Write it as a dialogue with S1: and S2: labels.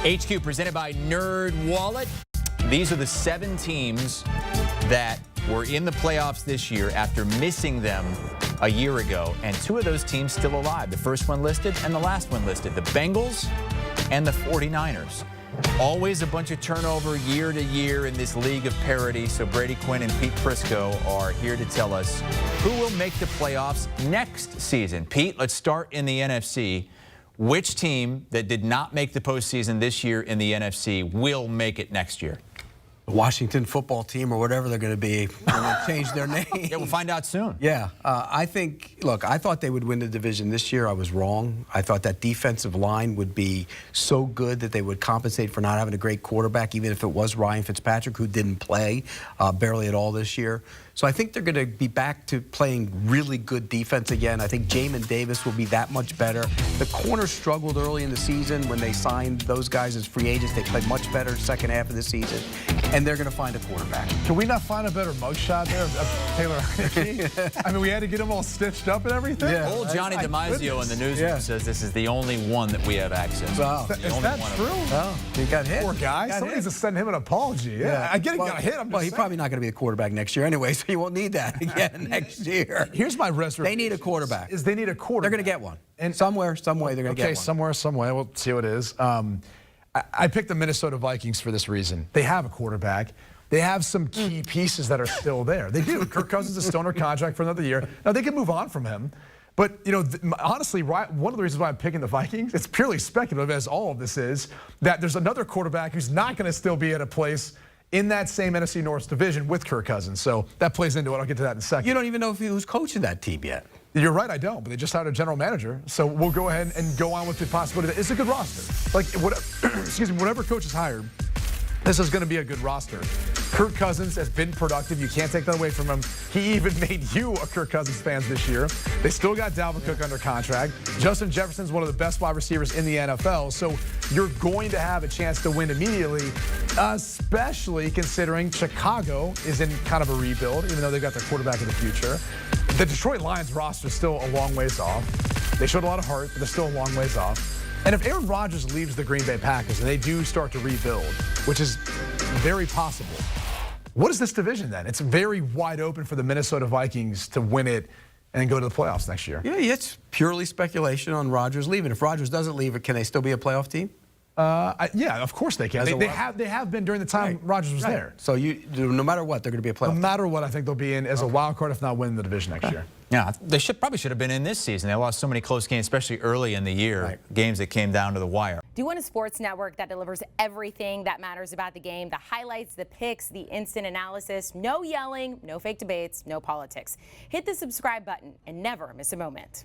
S1: HQ presented by Nerd Wallet. These are the 7 teams that were in the playoffs this year after missing them a year ago. And 2 of those teams still alive. The first one listed and the last one listed. The Bengals and the 49ers. Always a bunch of turnover year to year in this league of parity. So Brady, Quinn, and Pete Prisco are here to tell us who will make the playoffs next season. Pete, let's start in the NFC. Which team that did not make the postseason this year in the NFC will make it next year?
S2: The Washington football team or whatever they're going to be. They're going to change their name.
S1: Yeah, we'll find out soon.
S2: Yeah. I think, look, I thought they would win the division this year. I was wrong. I thought that defensive line would be so good that they would compensate for not having a great quarterback, even if it was Ryan Fitzpatrick, who didn't play barely at all this year. So I think they're going to be back to playing really good defense again. I think Jamin Davis will be that much better. The corners struggled early in the season when they signed those guys as free agents. They played much better second half of the season, and they're going to find a quarterback.
S3: Can we not find a better mugshot there of Taylor Heineke? I mean, we had to get him all stitched up and everything.
S1: Yeah. Old Johnny DiMaggio in the newsroom says this is the only one that we have access to.
S2: Wow.
S3: Is that true?
S2: Oh, he got hit.
S3: Poor guy. Somebody needs to send him an apology. Yeah. I get he got hit.
S2: Well, he's probably not going to be a quarterback next year anyway, so you won't need that again next year.
S3: Here's my reservation.
S2: They need a quarterback.
S3: They need a quarterback.
S2: They're going to get one. And somewhere, some way, they're going to get one.
S3: Okay, somewhere, some way. We'll see what it is. I picked the Minnesota Vikings for this reason. They have a quarterback. They have some key pieces that are still there. They do. Kirk Cousins is still under contract for another year. Now, they can move on from him. But, you know, honestly, one of the reasons why I'm picking the Vikings, it's purely speculative, as all of this is, that there's another quarterback who's not going to still be at a place in that same NFC North division with Kirk Cousins. So that plays into it. I'll get to that in a second.
S2: You don't even know if who's coaching that team yet.
S3: You're right, I don't, but they just hired a general manager. So we'll go ahead and go on with the possibility that it's a good roster. Like, excuse me, whatever coach is hired, this is going to be a good roster. Kirk Cousins has been productive. You can't take that away from him. He even made you a Kirk Cousins fan this year. They still got Dalvin Cook under contract. Justin Jefferson's one of the best wide receivers in the NFL. So you're going to have a chance to win immediately, especially considering Chicago is in kind of a rebuild, even though they've got their quarterback of the future. The Detroit Lions roster is still a long ways off. They showed a lot of heart, but they're still a long ways off. And if Aaron Rodgers leaves the Green Bay Packers and they do start to rebuild, which is very possible, what is this division then? It's very wide open for the Minnesota Vikings to win it and go to the playoffs next year.
S2: Yeah, it's purely speculation on Rodgers leaving. If Rodgers doesn't leave, can they still be a playoff team?
S3: Yeah, of course they can. They have been during the time Rodgers was there.
S2: So no matter what, they're going to be a playoff team.
S3: No matter what, I think they'll be in as a wild card, if not win the division next year.
S1: Yeah, they probably should have been in this season. They lost so many close games, especially early in the year, games that came down to the wire.
S4: Do you want a sports network that delivers everything that matters about the game? The highlights, the picks, the instant analysis, no yelling, no fake debates, no politics. Hit the subscribe button and never miss a moment.